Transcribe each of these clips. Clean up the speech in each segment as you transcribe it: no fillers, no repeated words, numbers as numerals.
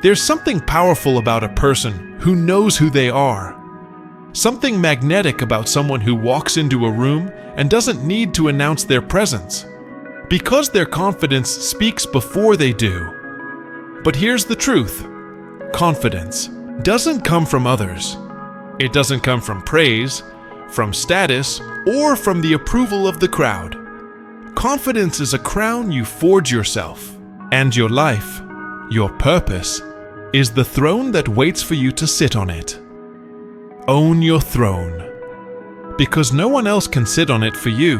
There's something powerful about a person who knows who they are. Something magnetic about someone who walks into a room and doesn't need to announce their presence, because their confidence speaks before they do. But here's the truth. Confidence doesn't come from others. It doesn't come from praise, from status, or from the approval of the crowd. Confidence is a crown you forge yourself, and your life, your purpose, is the throne that waits for you to sit on it. Own your throne, because no one else can sit on it for you.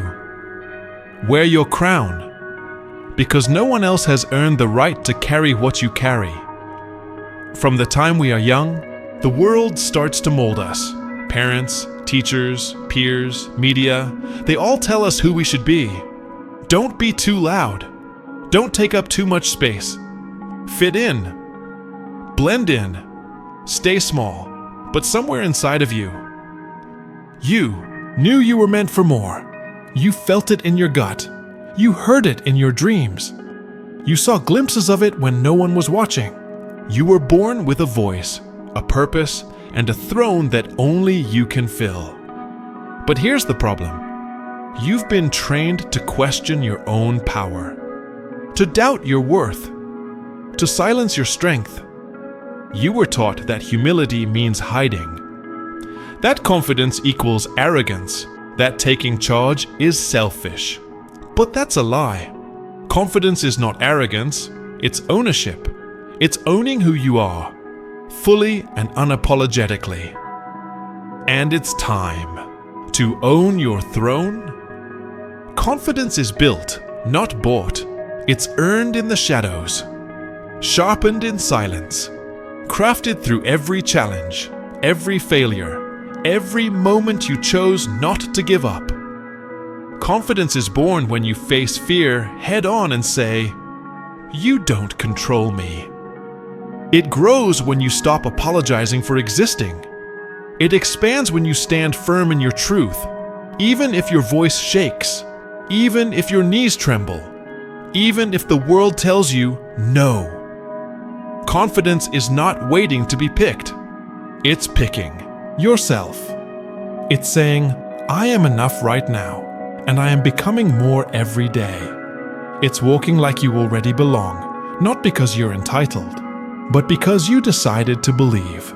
Wear your crown, because no one else has earned the right to carry what you carry. From the time we are young, the world starts to mold us. Parents, teachers, peers, media, they all tell us who we should be. Don't be too loud. Don't take up too much space. Fit in. Blend in. Stay small. But somewhere inside of you knew you were meant for more. You felt it in your gut. You heard it in your dreams. You saw glimpses of it when no one was watching. You were born with a voice, a purpose, and a throne that only you can fill. But here's the problem. You've been trained to question your own power, to doubt your worth, to silence your strength. You were taught that humility means hiding, that confidence equals arrogance, that taking charge is selfish. But that's a lie. Confidence is not arrogance, it's ownership. It's owning who you are, fully and unapologetically. And it's time to own your throne. Confidence is built, not bought. It's earned in the shadows, sharpened in silence, crafted through every challenge, every failure, every moment you chose not to give up. Confidence is born when you face fear head on and say, "You don't control me." It grows when you stop apologizing for existing. It expands when you stand firm in your truth, even if your voice shakes, even if your knees tremble, even if the world tells you no. Confidence is not waiting to be picked. It's picking yourself. It's saying, "I am enough right now, and I am becoming more every day." It's walking like you already belong, not because you're entitled, but because you decided to believe.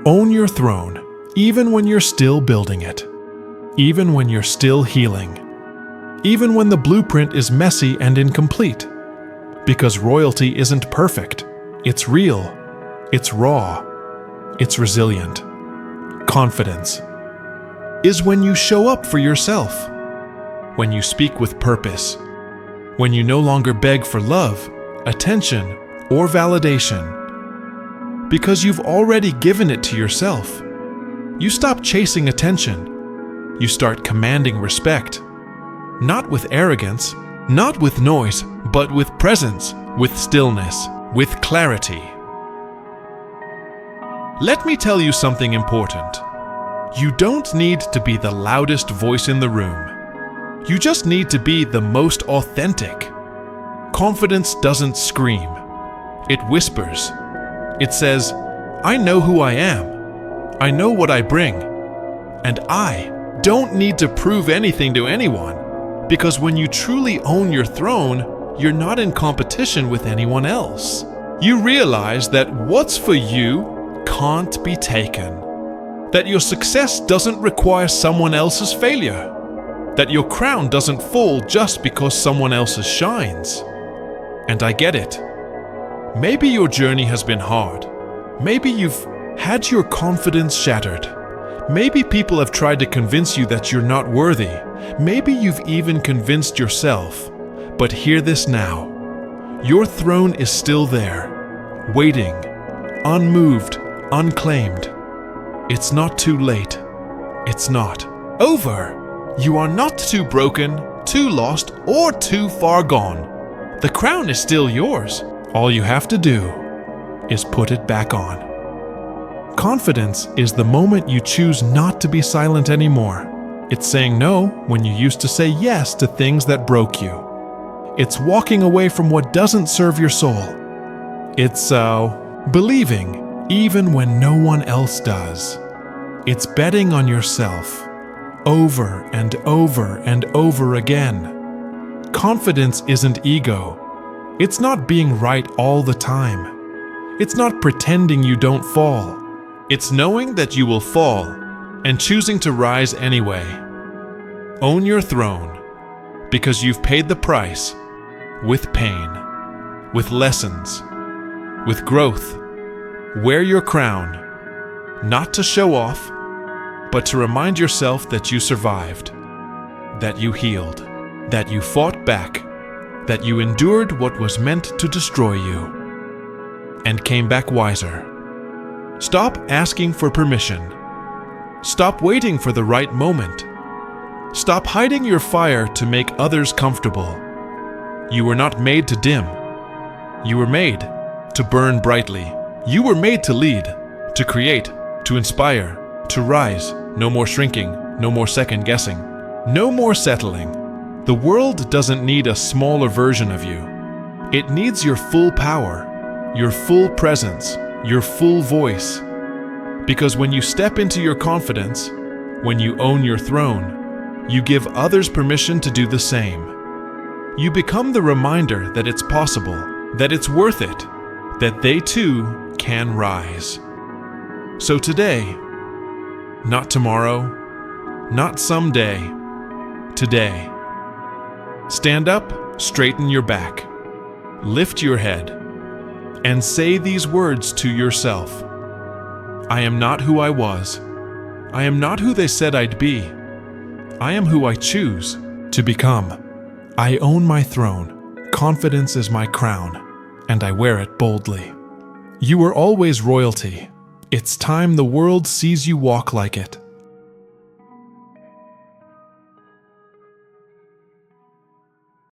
Own your throne, even when you're still building it, even when you're still healing, even when the blueprint is messy and incomplete. Because royalty isn't perfect. It's real. It's raw. It's resilient. Confidence is when you show up for yourself, when you speak with purpose, when you no longer beg for love, attention, or validation. Because you've already given it to yourself. You stop chasing attention. You start commanding respect. Not with arrogance, not with noise, but with presence, with stillness, with clarity. Let me tell you something important. You don't need to be the loudest voice in the room. You just need to be the most authentic. Confidence doesn't scream. It whispers. It says, "I know who I am. I know what I bring. And I don't need to prove anything to anyone." Because when you truly own your throne, you're not in competition with anyone else. You realize that what's for you can't be taken. That your success doesn't require someone else's failure. That your crown doesn't fall just because someone else's shines. And I get it. Maybe your journey has been hard. Maybe you've had your confidence shattered. Maybe people have tried to convince you that you're not worthy. Maybe you've even convinced yourself. But hear this now. Your throne is still there, waiting, unmoved, unclaimed. It's not too late. It's not over. You are not too broken, too lost, or too far gone. The crown is still yours. All you have to do is put it back on. Confidence is the moment you choose not to be silent anymore. It's saying no when you used to say yes to things that broke you. It's walking away from what doesn't serve your soul. It's believing even when no one else does. It's betting on yourself over and over and over again. Confidence isn't ego. It's not being right all the time. It's not pretending you don't fall. It's knowing that you will fall and choosing to rise anyway. Own your throne because you've paid the price with pain, with lessons, with growth. Wear your crown, not to show off, but to remind yourself that you survived, that you healed, that you fought back, that you endured what was meant to destroy you, and came back wiser. Stop asking for permission. Stop waiting for the right moment. Stop hiding your fire to make others comfortable. You were not made to dim. You were made to burn brightly. You were made to lead, to create, to inspire, to rise. No more shrinking, no more second guessing, no more settling. The world doesn't need a smaller version of you. It needs your full power, your full presence, your full voice. Because when you step into your confidence, when you own your throne, you give others permission to do the same. You become the reminder that it's possible, that it's worth it, that they too can rise. So today, not tomorrow, not someday, today. Stand up, straighten your back, lift your head, and say these words to yourself. I am not who I was. I am not who they said I'd be. I am who I choose to become. I own my throne. Confidence is my crown, and I wear it boldly. You are always royalty. It's time the world sees you walk like it.